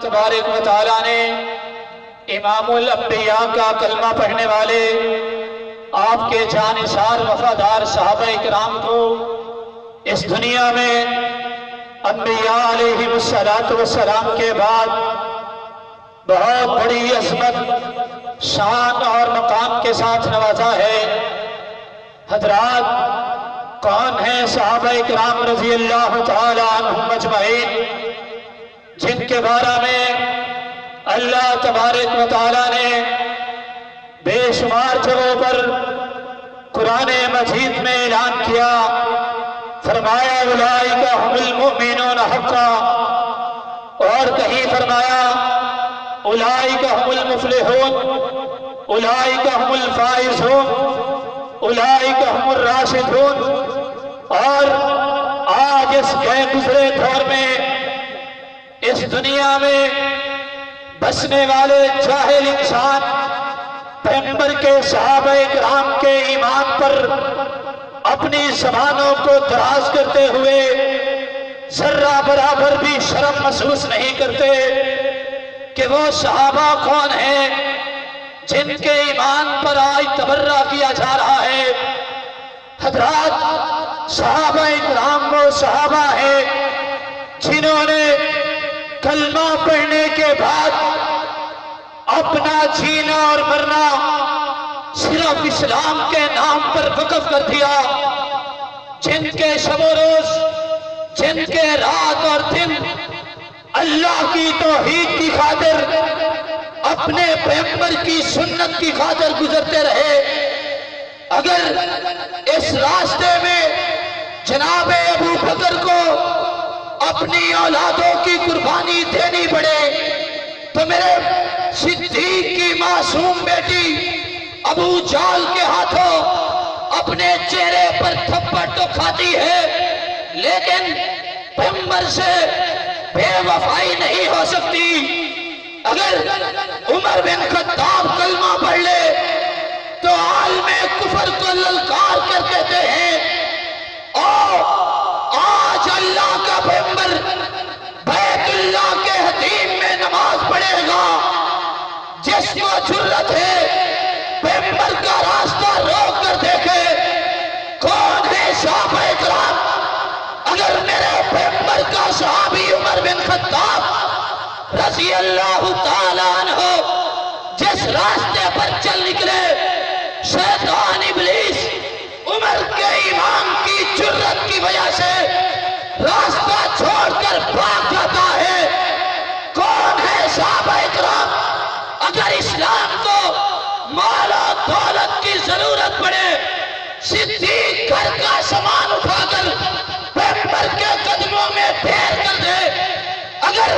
تبارک و تعالیٰ نے امام الانبیاء کا کلمہ پڑھنے والے آپ کے جانثار وفادار صحابہ اکرام کو اس دنیا میں انبیاء علیہ السلام کے بعد بہت بڑی عظمت، شان اور مقام کے ساتھ نوازا ہے۔ حضرات، کون ہیں صحابہ اکرام رضی اللہ تعالی عنہم اجمعین، جن کے بارے میں اللہ تبارک و تعالیٰ نے بے شمار جگہوں پر قرآن مجید میں اعلان کیا، فرمایا اولئک هم المؤمنون حقا، اور کہیں فرمایا اولئک هم المفلحون، اولئک هم الفائزون، اولئک هم الراشدون۔ اور آج اس گئے گزرے دور میں اس دنیا میں بسنے والے جاہل انسان پیغمبر کے صحابہ اکرام کے ایمان پر اپنی زبانوں کو دراز کرتے ہوئے ذرہ برابر بھی شرم محسوس نہیں کرتے کہ وہ صحابہ کون ہیں جن کے ایمان پر آج تبرہ کیا جا رہا ہے۔ حضرات، صحابہ اکرام وہ صحابہ ہیں جنہوں نے کلمہ پڑھنے کے بعد اپنا جینا اور مرنا صرف اسلام کے نام پر وقف کر دیا، جن کے شب و روز، جن کے رات اور دن اللہ کی توحید کی خاطر، اپنے پیغمبر کی سنت کی خاطر گزرتے رہے۔ اگر اس راستے میں جناب ابو بکر کو اپنی اولادوں کی قربانی دینی پڑے تو میرے صدیق کی معصوم بیٹی ابو جال کے ہاتھوں اپنے چہرے پر تھپڑ تو کھاتی ہے، لیکن پیغمبر سے بے وفائی نہیں ہو سکتی۔ اگر عمر بن خطاب کلمہ پڑھ لے تو عالم کفر کو للکار کر دیتے ہیں، اور آج اللہ کا پیغمبر بیت اللہ کے حتیم میں نماز پڑھے گا، جس کو جرت ہے پیغمبر کا راستہ روک کر دیکھے کون ہے صحابہ اکرام۔ اگر میرے پیغمبر کا صحابی عمر بن خطاب رضی اللہ تعالیٰ عنہ جس راستے پر چل نکلے، شیطان ابلیس عمر کے ایمان کی جرت کی وجہ سے راستہ چھوڑ کر بھاگ جاتا ہے۔ کون ہے صحابہ اکرام؟ اگر اسلام کو مال و دولت کی ضرورت پڑے، صدیق گھر کا سامان اٹھا کر پیغمبر کے قدموں میں پھیر کر دے۔ اگر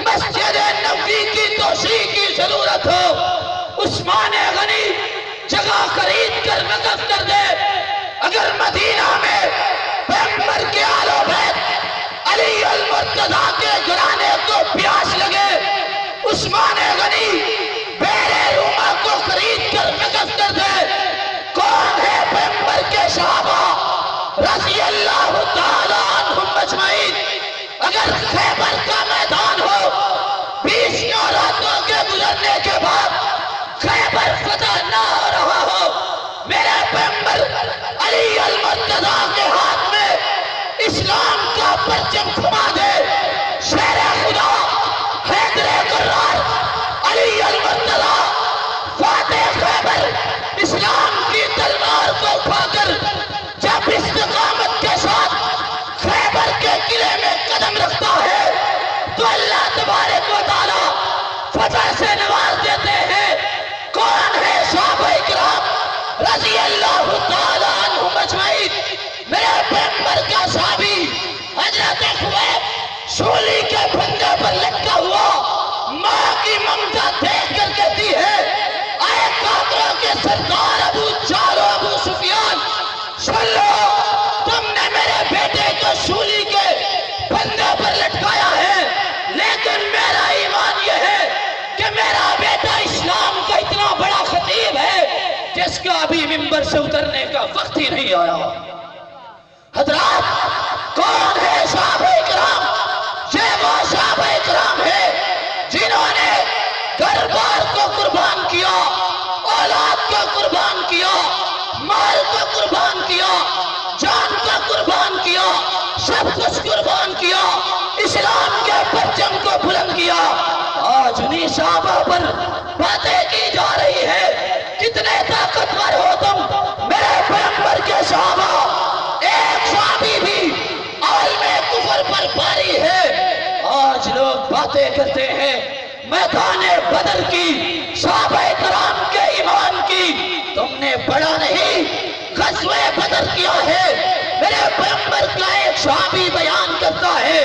مسجد نبوی کی توسیع کی ضرورت ہو، عثمان غنی جگہ خرید کر وقف کر دے۔ اگر مدینہ میں پیغمبر کے آل و بیت علی المرتضیٰ کے گھرانے کو پیاس لگے، عثمان غنی بیر روما کو خرید کر وقف کر دے۔ کون ہے پیغمبر کے صحابہ رضی اللہ تعالیٰ عنہم اجمعین؟ اگر خیبر کا میدان ہو، 20 راتوں کے گزرنے کے بعد خیبر فتح نہ ہو رہا ہو، میرے پیغمبر علی المرتضیٰ کے ہاتھ میں اسلام کا پرچم تھما دے، شیر خدا حیدر قرار علی المرتضیٰ فاتح خیبر اسلام کی تلوار کو اٹھا کر جب استقامت کے ساتھ خیبر کے قلعے میں قدم رکھتا ہے تو اللہ تبارک و تعالیٰ فتح سے نواز دیتے ہیں۔ کون ہے صحابہ اکرام رضی اللہ تعالیٰ عنہم اجمعین؟ میرے پیغمبر کا صحابی حضرت خبیب سولی کے پھندے پر لٹکا ہوا ماں کی ممتا دیکھ کر کہتی ہے، اے کافروں کے سردار ابو جہل و ابو سفیان، سن لو، تم نے میرے بیٹے کو سولی کے پھندے پر لٹکایا ہے، لیکن میرا ایمان یہ ہے کہ میرا بیٹا اسلام کا اتنا بڑا خطیب ہے جس کا ابھی ممبر سے اترنے کا وقت ہی نہیں آیا۔ حضرات، کون ہے صحابہ اکرام؟ یہ وہ صحابہ اکرام ہے قربان کیا، مال کا قربان کیا، جان کا قربان کیا، سب کچھ قربان کیا، اسلام کے پرچم کو بلند کیا۔ آج انہی صحابہ پر باتیں کی جا رہی ہے، کتنے طاقتور ہو تم میرے پیغمبر کے صحابہ، ایک صحابی بھی عالم کفر پر باری ہے۔ آج لوگ باتیں کرتے ہیں میدان بدر کی، صحابہ کرام کے ایمان کی، تم نے بڑا نہیں غزوہ بدر کیا ہے۔ میرے پیغمبر کا ایک صحابی بیان کرتا ہے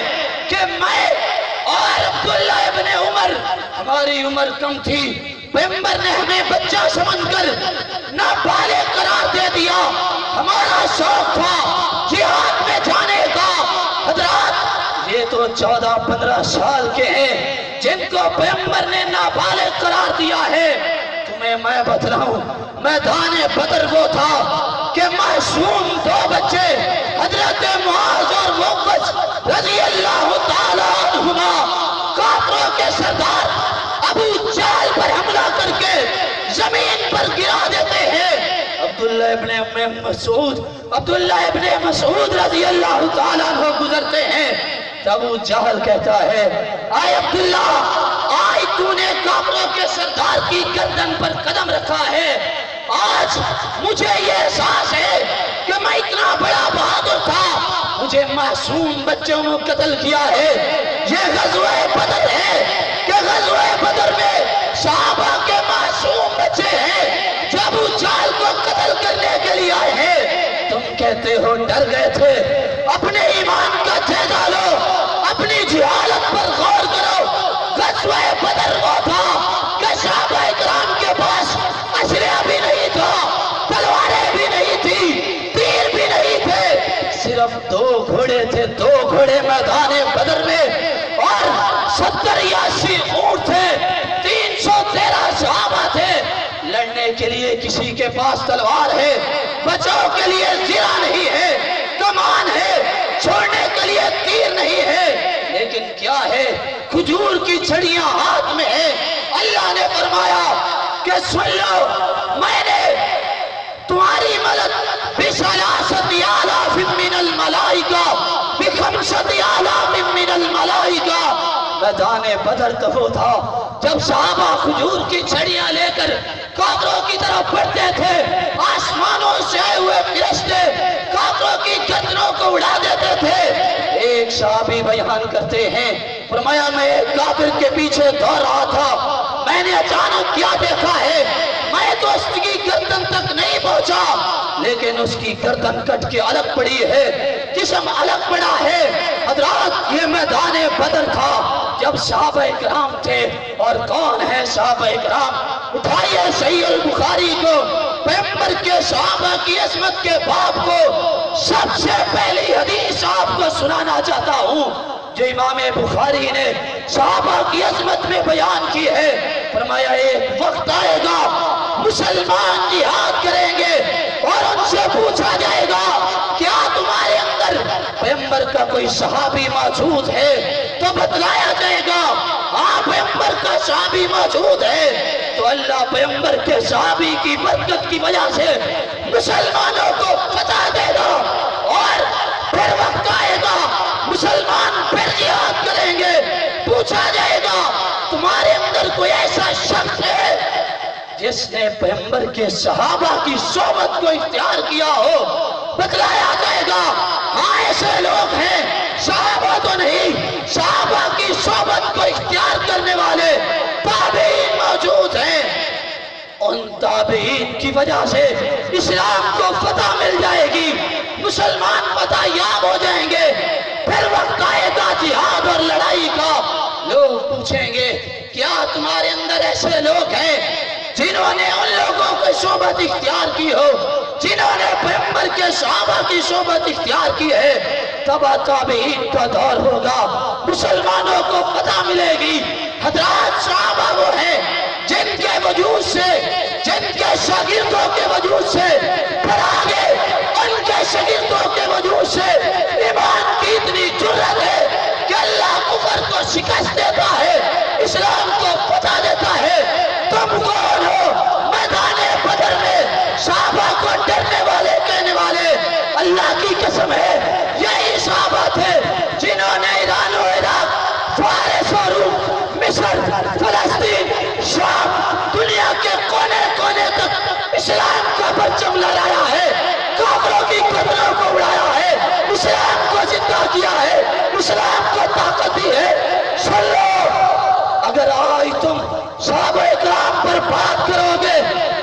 کہ میں اور عبداللہ ابن عمر، ہماری عمر کم تھی، پیغمبر نے ہمیں بچہ سمجھ کر نابالغ قرار دے دیا، ہمارا شوق تھا جہاد میں جانے کا۔ حضرات یہ تو 14-15 سال کے ہیں جن کو پیغمبر نے نابالغ قرار دیا ہے۔ تمہیں میں بتلاؤں میدان بدر وہ تھا کہ معصوم 2 بچے حضرت معاذ اور موقس رضی اللہ تعالیٰ عنہما کافروں کے سردار ابو جہل پر حملہ کر کے زمین پر گرا دیتے ہیں۔ عبداللہ ابن مسعود رضی اللہ تعالیٰ عنہ گزرتے ہیں، ابو جہل کہتا ہے آئے عبداللہ، آج تو نے کافروں کے سردار کی گردن پر قدم رکھا ہے، آج مجھے یہ احساس ہے کہ میں اتنا بڑا بہادر تھا، مجھے معصوم بچوں نے قتل کیا ہے۔ یہ غزوہ بدر ہے کہ غزوہ بدر میں صحابہ کے معصوم بچے ہیں جو ابو جہل کو قتل کرنے کے لیے آئے ہیں۔ تم کہتے ہو ڈر گئے تھے، اپنے ایمان کا جائزہ لو، اپنی جہالت پر غور کرو۔ غزوہ بدر وہ تھا کہ صحابہ کرام کے پاس اسلحہ بھی نہیں تھا، تلواریں بھی نہیں تھی، تیر بھی نہیں تھے، صرف 2 گھوڑے تھے، 2 گھوڑے میدان بدر میں، اور 70 یا 80 اونٹ تھے، 313 صحابہ تھے۔ لڑنے کے لیے کسی کے پاس تلوار ہے، بچاؤ کے لیے زرہ نہیں ہے، کمان ہے، چھوڑنے کے لیے تیر نہیں ہے، لیکن کیا ہے؟ کھجور کی چھڑیاں ہاتھ میں ہے۔ اللہ نے فرمایا کہ سن لو، میں نے تمہاری مدد بثلاثۃ آلاف من الملائکہ، بخمسۃ آلاف من الملائکہ۔ میدان بدر تو وہ تھا جب صحابہ کھجور کی چھڑیاں لے کر کافروں کی طرف بڑھتے تھے، آسمانوں سے آئے ہوئے فرشتے کافروں کی گردنوں کو اڑا دیتے تھے۔ ایک صحابی بیان کرتے ہیں، فرمایا میں ایک کافر کے پیچھے دوڑ رہا تھا، میں نے اچانک کیا دیکھا ہے، میں تو اس کی گردن تک نہیں پہنچا، لیکن اس کی گردن کٹ کے الگ پڑی ہے، جسم الگ پڑا ہے۔ حضرات یہ میدان بدر تھا جب صحابہ کرام تھے، اور کون ہے صحابہ کرام؟ اٹھائیے صحیح البخاری کو، پیغمبر کے صحابہ کی عظمت کے باب کو، سب سے پہلی حدیث آپ کو سنانا چاہتا ہوں جو امام بخاری نے صحابہ کی عظمت میں بیان کی ہے۔ فرمایا ایک وقت آئے گا مسلمان جہاد کریں گے اور ان سے پوچھا جائے گا کیا تمہارے اندر پیغمبر کا کوئی صحابی موجود ہے؟ تو بتلایا جائے گا ہاں پیغمبر کا صحابی موجود ہے۔ تو اللہ پیغمبر کے صحابی کی برکت کی وجہ سے مسلمانوں کو فتح دے گا، اور پھر وقت آئے گا مسلمان پھر جہاد کریں گے، پوچھا جائے گا تمہارے اندر کوئی ایسا شخص ہے جس نے پیغمبر کے صحابہ کی صحبت کو اختیار کیا ہو؟ بتلایا جائے گا ہاں ایسے لوگ ہیں، صحابہ تو نہیں، صحابہ کی صحبت کو اختیار کرنے والے تابعین موجود ہیں۔ ان تابعین کی وجہ سے اسلام کو فتح مل جائے گی، مسلمان فتح یاب ہو جائیں گے۔ پھر وقت آئے گا جہاد اور لڑائی کا، لوگ پوچھیں گے کیا تمہارے اندر ایسے لوگ ہیں جنہوں نے ان لوگوں کی صحبت اختیار کی ہو، جنہوں نے پیغمبر کے صحابہ کی صحبت اختیار کی ہے؟ تبا تابعین کا دور ہوگا، مسلمانوں کو فتح ملے گی۔ حضرات صحابہ وہ ہیں جن کے وجود سے، جن کے شاگردوں کے وجود سے، پھر آگے ان کے شاگردوں کے وجود سے ایمان کی اتنی جرأت ہے کہ اللہ کفر کو شکست دیتا ہے، اسلام کو فتح دیتا ہے۔ تم کون ہو میدان بدر میں قسم ہے یہی صحابہ تھے جنہوں نے ایران و عراق، فارس و روم، مصر، فلسطین، شام، دنیا کے کونے کونے تک اسلام کا پرچم لہرایا ہے، کافروں کی گردنوں کو اڑایا ہے، اسلام کو زندہ کیا ہے، اسلام کو طاقت دی ہے۔ سن لو، اگر آج تم صحابہ اکرام پر بات کرو گے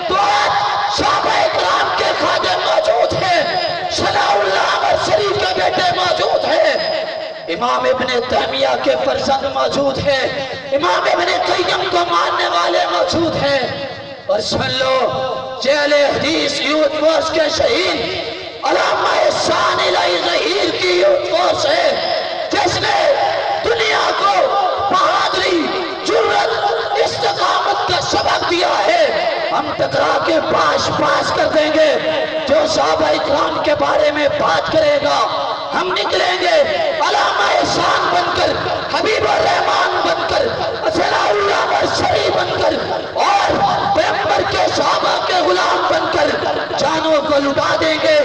تو آج صحابہ اکرام کے خادم موجود ہیں، ثناء اللہ عمر شریف کے بیٹے موجود ہیں، امام ابن تیمیہ کے فرزند موجود ہیں، امام ابن قیم کو ماننے والے موجود ہیں۔ اور سن لو، جیل حدیث یوتھ فورس کے شہید علامہ احسان الہی ظہیر کی یوتھ فورس ہے، جس نے دنیا کو بہادری، جرت، استقامت کا سبق دیا ہے۔ ہم ٹکرا کے پاس کر دیں گے، جو صحابہ اکرام کے بارے میں بات کرے گا ہم نکلیں گے علامہ احسان بن کر، حبیب الرحمان بن کر، ثناء اللہ عمر شریف بن کر، اور پیغمبر کے صحابہ کے غلام بن کر جانوں کو لٹا دیں گے،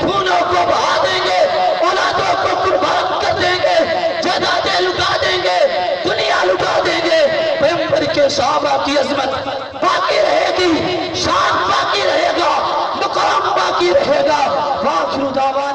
خونوں کو بہا دیں گے، اولادوں کو قربان کر دیں گے، جائیدادیں لٹا دیں گے، دنیا لٹا دیں گے۔ پیغمبر کے صحابہ کی عظمت باقی رہے گی، شان باقی رہے گا، مقام باقی رہے گا۔ وآخر دعوانا